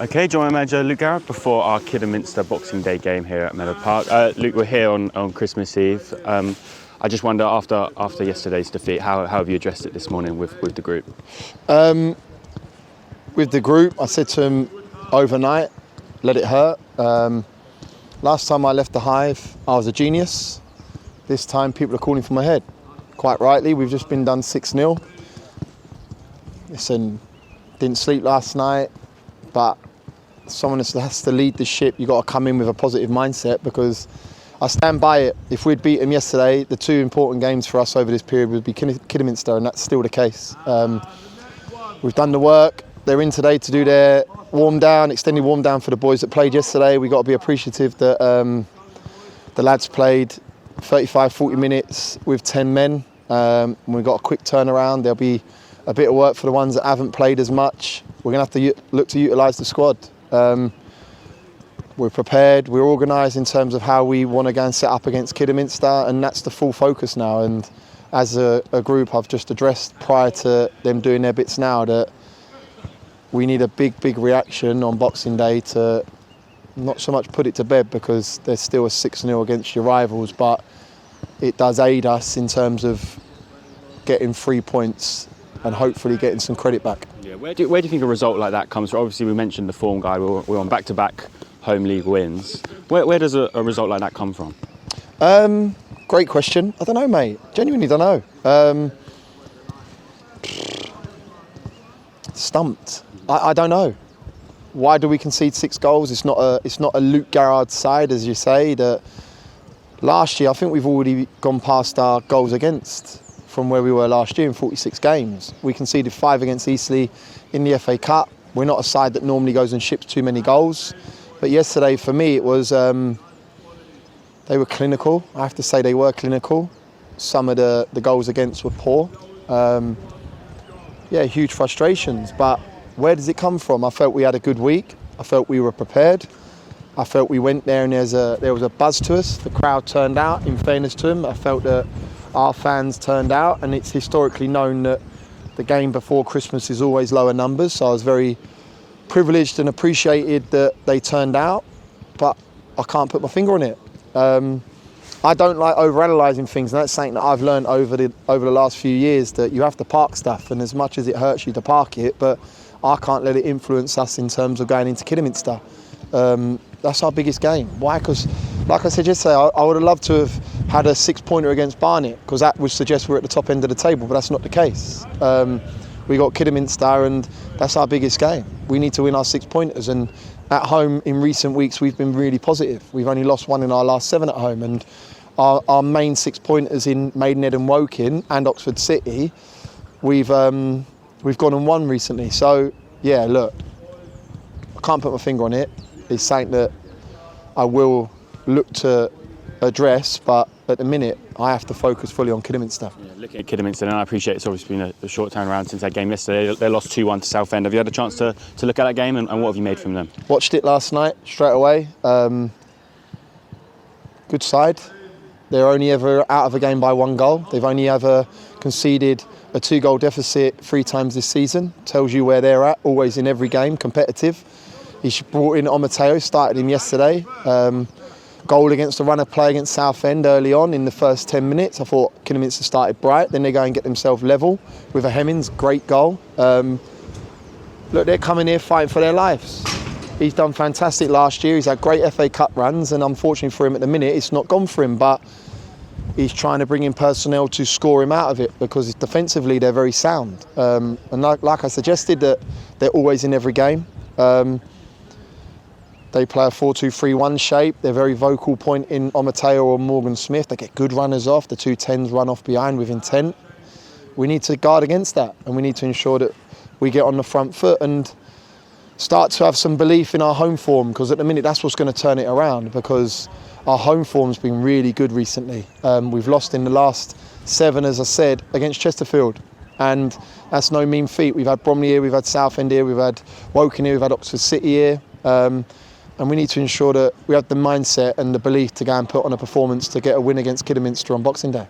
Okay, join my manager Luke Garrard before our Kidderminster Boxing Day game here at Meadow Park. Luke, we're here on Christmas Eve. I just wonder, after yesterday's defeat, how have you addressed it this morning with the group? With the group, I said to him overnight, let it hurt. Last time I left the Hive, I was a genius. This time people are calling for my head. Quite rightly, we've just been done 6-0. Listen, didn't sleep last night, but someone has to lead the ship. You've got to come in with a positive mindset, because I stand by it. If we'd beat them yesterday, the two important games for us over this period would be Kidderminster, and that's still the case. We've done the work. They're in today to do their warm down, extended warm down for the boys that played yesterday. We've got to be appreciative that the lads played 35, 40 minutes with 10 men. We've got a quick turnaround. There'll be a bit of work for the ones that haven't played as much. We're going to have to look to utilise the squad. We're prepared, we're organised in terms of how we want to go and set up against Kidderminster, and that's the full focus now. And as a group, I've just addressed prior to them doing their bits now that we need a big reaction on Boxing Day to not so much put it to bed, because there's still a 6-0 against your rivals, but it does aid us in terms of getting 3 points and hopefully getting some credit back. Yeah, where do you think a result like that comes from? Obviously, we mentioned the form guide. We're on back-to-back home league wins. Where does a result like that come from? Great question. I don't know, mate. Genuinely don't know. Stumped. I don't know. Why do we concede 6 goals? It's not a Luke Garrard side, as you say. That last year, I think we've already gone past our goals against from where we were last year in 46 games. We conceded 5 against Eastleigh in the FA Cup. We're not a side that normally goes and ships too many goals. But yesterday, for me, it was they were clinical. I have to say they were clinical. Some of the goals against were poor. Huge frustrations. But where does it come from? I felt we had a good week. I felt we were prepared. I felt we went there and there was a buzz to us. The crowd turned out, in fairness to them. I felt that our fans turned out, and it's historically known that the game before Christmas is always lower numbers. So I was very privileged and appreciated that they turned out, but I can't put my finger on it. I don't like overanalyzing things, and that's something that I've learned over the last few years, that you have to park stuff, and as much as it hurts you to park it, but I can't let it influence us in terms of going into Kidderminster. That's our biggest game. Why? Because, like I said yesterday, I would have loved to have had a 6-pointer against Barnet, because that would suggest we're at the top end of the table, but that's not the case. We got Kidderminster, and that's our biggest game. We need to win our 6-pointers, and at home in recent weeks we've been really positive. We've only lost 1 in our last 7 at home, and our main 6-pointers in Maidenhead and Woking and Oxford City, we've gone and won recently. So yeah, look, I can't put my finger on it. It's something that I will look to address, but at the minute I have to focus fully on Kidderminster. Yeah, looking at Kidderminster, and I appreciate it's obviously been a short turnaround since that game yesterday. They lost 2-1 to Southend. Have you had a chance to look at that game, and what have you made from them? Watched it last night straight away. Good side. They're only ever out of a game by 1 goal. They've only ever conceded a 2-goal deficit 3 times this season. Tells you where they're at, always in every game, competitive. He's brought in Omateo, started him yesterday. Goal against the runner play against Southend early on in the first 10 minutes. I thought Kidderminster started bright. Then they go and get themselves level with a Hemmings, great goal. Look, they're coming here fighting for their lives. He's done fantastic last year. He's had great FA Cup runs, and unfortunately for him at the minute, it's not gone for him. But he's trying to bring in personnel to score him out of it, because defensively they're very sound. And like I suggested, that they're always in every game. They play a 4-2-3-1 shape. They're very vocal point in Omateo or Morgan Smith. They get good runners off. The 2 10s run off behind with intent. We need to guard against that, and we need to ensure that we get on the front foot and start to have some belief in our home form, because at the minute that's what's going to turn it around, because our home form's been really good recently. We've lost in the last 7, as I said, against Chesterfield, and that's no mean feat. We've had Bromley here, we've had Southend here, we've had Woking here, we've had Oxford City here. And we need to ensure that we have the mindset and the belief to go and put on a performance to get a win against Kidderminster on Boxing Day.